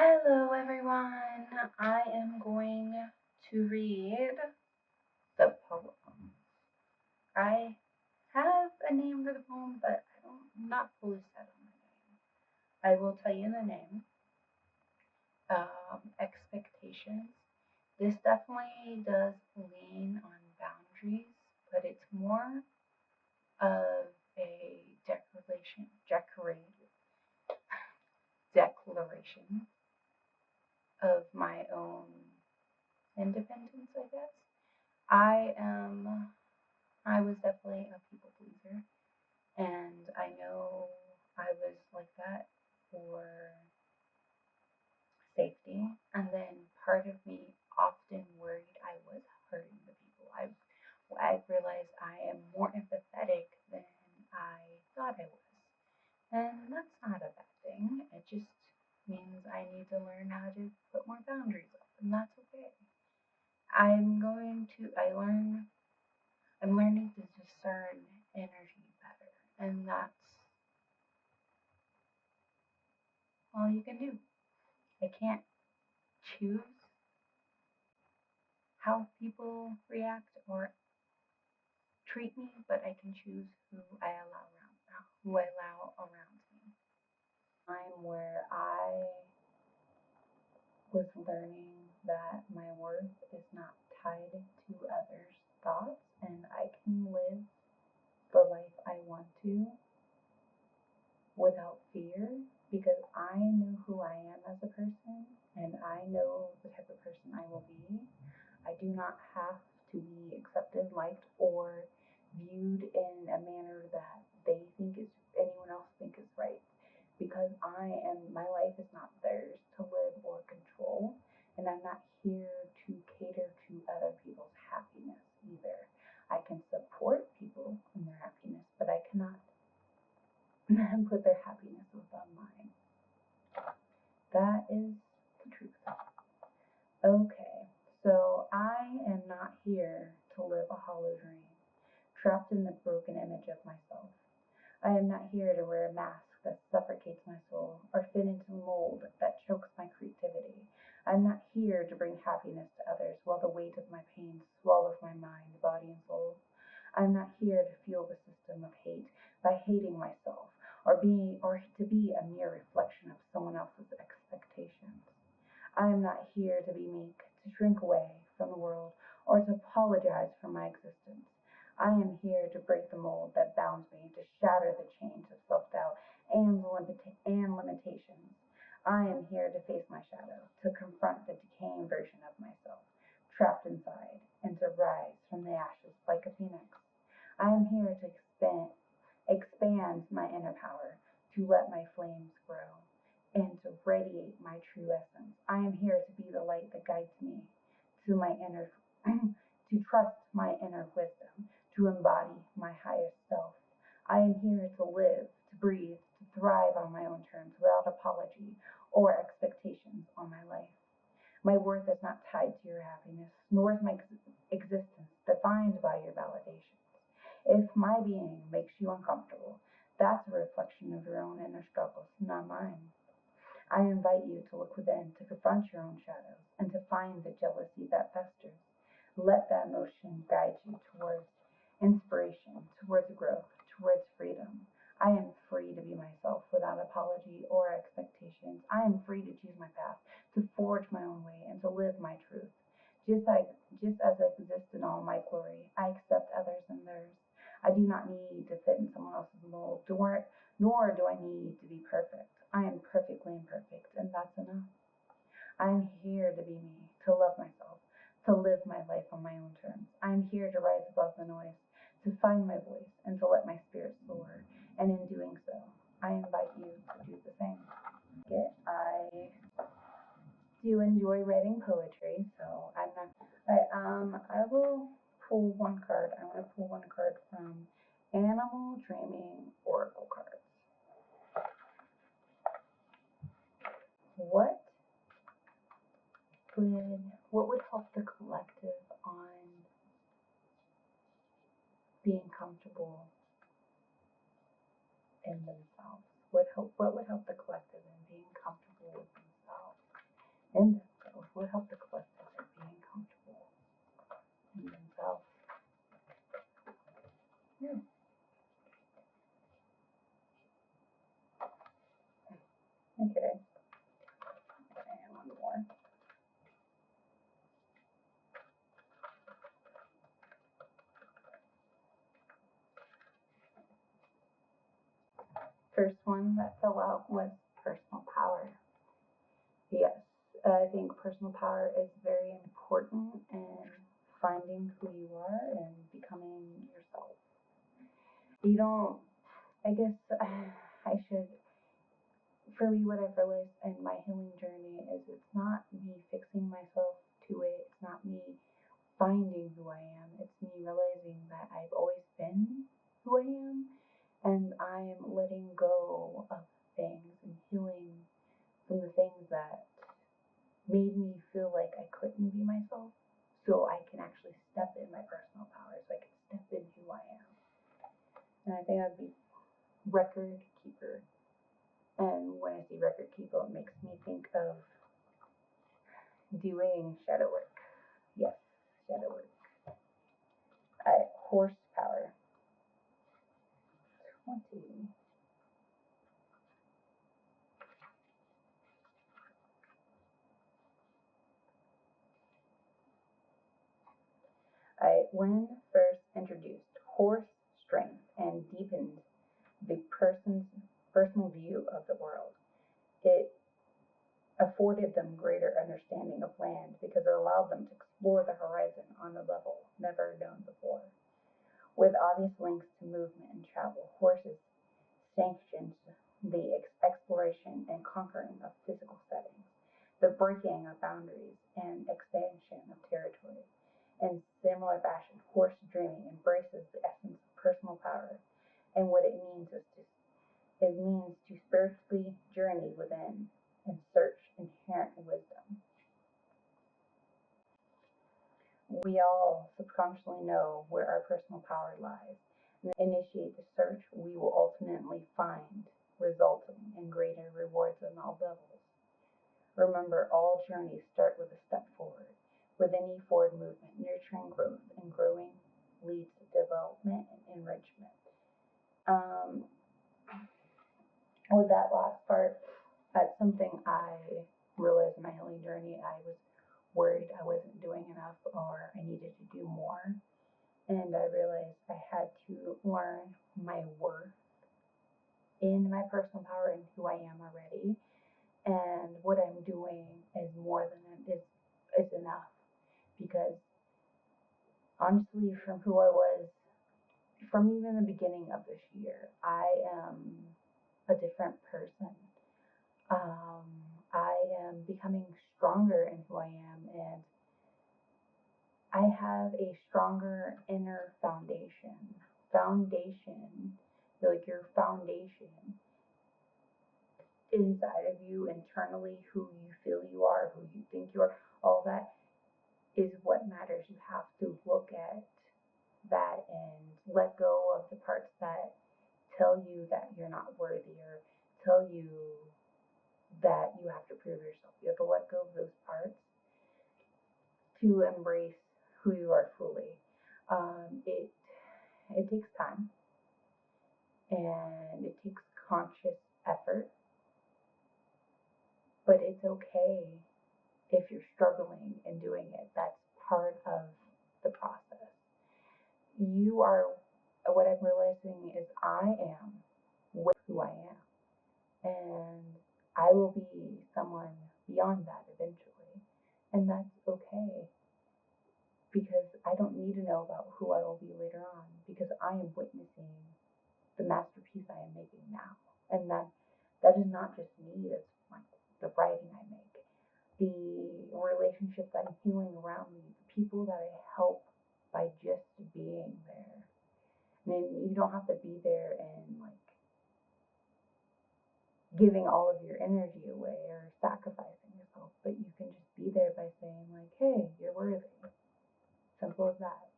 Hello, everyone. I am going to read the poem. I have a name for the poem, but I'm not fully set on the name. I will tell you the name. Expectations. This definitely does lean on boundaries, but it's more of a declaration of my own independence, I guess. I am I was definitely a people pleaser, and I know I was like that for safety. And then part of me often worried I was hurting the people. I realized I am more empathetic than I thought I was, and that's not a bad thing. It just means I need to learn how to put more boundaries up, and that's okay. I'm going to. I learn I'm learning to discern energy better, and that's all you can do. I can't choose how people react or treat me, but I can choose who I allow around me. Time where I was learning that my worth is not tied to others' thoughts, and I can live the life I want to without fear because I know who I am as a person and I know the type of person I will be. I do not have to be accepted, liked, or viewed in a manner that they think is anyone else think is right because my life is not theirs to live or control, and I'm not here to cater to other people's happiness either. I can support people in their happiness, but I cannot put their happiness above mine. That is the truth. Okay, so I am not here to live a hollow dream, trapped in the broken image of myself. I am not here to wear a mask that suffocates my soul or fit into a mold that chokes my creativity. I'm not here to bring happiness to others while the weight of my pain swallows my mind, body, and soul. I'm not here to fuel the system of hate by hating myself or to be a mere reflection of someone else's expectations. I am not here to be meek, to shrink away from the world, or to apologize for my existence. I am here to break the mold that bounds me, to shatter the chains of self-doubt and limitations. I am here to face my shadow, to confront the decaying version of myself, trapped inside, and to rise from the ashes like a phoenix. I am here to expand my inner power, to let my flames grow, and to radiate my true essence. I am here to be the light that guides me to my inner, to trust my inner wisdom, to embody my highest self. I am here to live, to breathe, to thrive on my own terms without apology or expectations on my life. My worth is not tied to your happiness, nor is my existence defined by your validations. If my being makes you uncomfortable, that's a reflection of your own inner struggles, not mine. I invite you to look within, to confront your own shadows, and to find the jealousy that festers. Let that emotion guide you towards inspiration, towards growth, towards freedom. I am free to be myself without apology or expectations. I am free to choose my path, to forge my own way, and to live my truth. Just as I exist in all my glory, I accept others and theirs. I do not need to fit in someone else's mold, nor do I need to be perfect. I am perfectly imperfect, and that's enough. I am here to be me, to love myself, to live my life on my own terms. I am here to rise above the noise, to find my voice, and to let my spirit soar. And in doing so, I invite you to do the same. I do enjoy writing poetry, so I will pull one card. I want to pull one card from Animal Dreaming Oracle cards. What what would help the collective on being comfortable in themselves? What would help the collective in being comfortable with themselves? in themselves, would help the collective by being comfortable in themselves. Yeah. Okay. And one more. First one that fell out was personal power. Yes, I think personal power is very important in finding who you are and becoming yourself. You don't, I guess I should, for me, what I've realized in my healing journey is it's not me fixing myself to it, it's not me finding who I am, it's me realizing that I've always been who I am and I'm letting go of things and healing from the things that made me feel like I couldn't be myself, so I can actually step in my personal power, so I can step in who I am. And I think that'd be record keeper. And when I see record keeper, it makes me think of doing shadow work. Yes, shadow work. Horsepower 20. When first introduced horse strength and deepened the person's personal view of the world, it afforded them greater understanding of land because it allowed them to explore the horizon on a level never known before. With obvious links to movement and travel, horses sanctioned the exploration and conquering of physical settings, the breaking of boundaries and expansion of territory. In similar fashion, horse dreaming embraces the essence of personal power and what it means to spiritually journey within and search inherent wisdom. We all subconsciously know where our personal power lies, and initiate the search we will ultimately find, resulting in greater rewards on all levels. Remember, all journeys start with a step forward. With any forward movement, nurturing growth and growing leads to development and enrichment. Um, with that last part, that's something I realized in my healing journey. I was worried I wasn't doing enough or I needed to do more. And I realized I had to learn my worth in my personal power and who I am already. And what I'm doing is more than is enough. Because honestly, from who I was, from even the beginning of this year, I am a different person. Um, I am becoming stronger in who I am, and I have a stronger inner foundation. Foundation, like your foundation inside of you internally, who you feel you are, who you think you are, all that is what matters. You have to look at that and let go of the parts that tell you that you're not worthy or tell you that you have to prove yourself. You have to let go of those parts to embrace who you are fully. It takes time and it takes conscious effort, but it's okay if you're struggling in doing it. That's part of the process. You are, what I'm realizing is I am with who I am, and I will be someone beyond that eventually, and that's okay because I don't need to know about who I will be later on because I am witnessing the masterpiece I am making now. And that is not just me, that's like the writing I make, the relationships I'm healing around me, the people that I help by just being there. And you don't have to be there and like giving all of your energy away or sacrificing yourself, but you can just be there by saying like, hey, you're worthy. Simple as that.